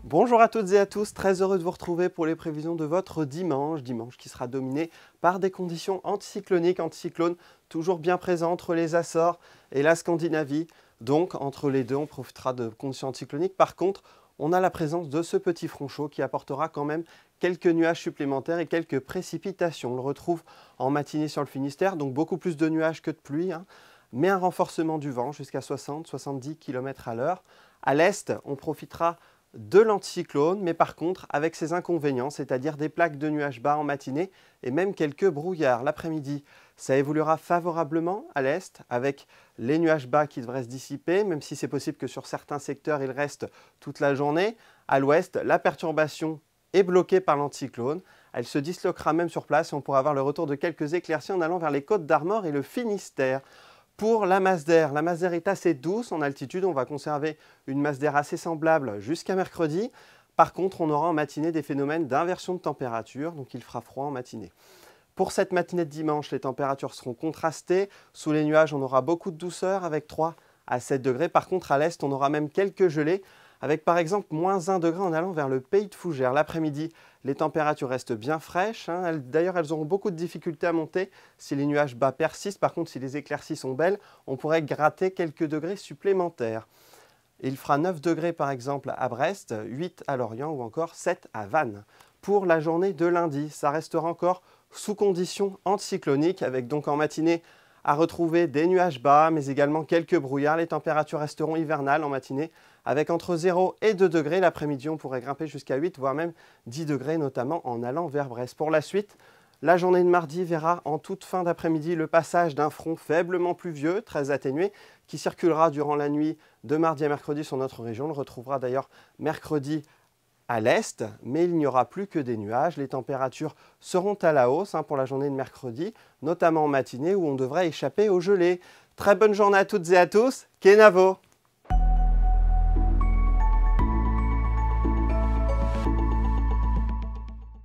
Bonjour à toutes et à tous, très heureux de vous retrouver pour les prévisions de votre dimanche qui sera dominé par des conditions anticycloniques, anticyclones toujours bien présents entre les Açores et la Scandinavie. Donc entre les deux, on profitera de conditions anticycloniques. Par contre, on a la présence de ce petit front chaud qui apportera quand même quelques nuages supplémentaires et quelques précipitations. On le retrouve en matinée sur le Finistère, donc beaucoup plus de nuages que de pluie, mais un renforcement du vent jusqu'à 60-70 km à l'heure. À l'est, on profitera de l'anticyclone, mais par contre avec ses inconvénients, c'est-à-dire des plaques de nuages bas en matinée et même quelques brouillards l'après-midi. Ça évoluera favorablement à l'est avec les nuages bas qui devraient se dissiper, même si c'est possible que sur certains secteurs ils restent toute la journée. À l'ouest, la perturbation est bloquée par l'anticyclone. Elle se disloquera même sur place et on pourra avoir le retour de quelques éclaircies en allant vers les Côtes d'Armor et le Finistère. Pour la masse d'air est assez douce en altitude. On va conserver une masse d'air assez semblable jusqu'à mercredi. Par contre, on aura en matinée des phénomènes d'inversion de température, donc il fera froid en matinée. Pour cette matinée de dimanche, les températures seront contrastées. Sous les nuages, on aura beaucoup de douceur avec 3 à 7 degrés. Par contre, à l'est, on aura même quelques gelées, avec par exemple moins 1 degré en allant vers le pays de Fougères. L'après-midi, les températures restent bien fraîches. D'ailleurs, elles auront beaucoup de difficultés à monter si les nuages bas persistent. Par contre, si les éclaircies sont belles, on pourrait gratter quelques degrés supplémentaires. Il fera 9 degrés par exemple à Brest, 8 à Lorient ou encore 7 à Vannes. Pour la journée de lundi, ça restera encore sous conditions anticycloniques, avec donc en matinée à retrouver des nuages bas, mais également quelques brouillards. Les températures resteront hivernales en matinée, avec entre 0 et 2 degrés. L'après-midi, on pourrait grimper jusqu'à 8, voire même 10 degrés, notamment en allant vers Brest. Pour la suite, la journée de mardi verra en toute fin d'après-midi le passage d'un front faiblement pluvieux, très atténué, qui circulera durant la nuit de mardi à mercredi sur notre région. On le retrouvera d'ailleurs mercredi à l'est, mais il n'y aura plus que des nuages. Les températures seront à la hausse pour la journée de mercredi, notamment en matinée où on devrait échapper aux gelées. Très bonne journée à toutes et à tous, Kenavo!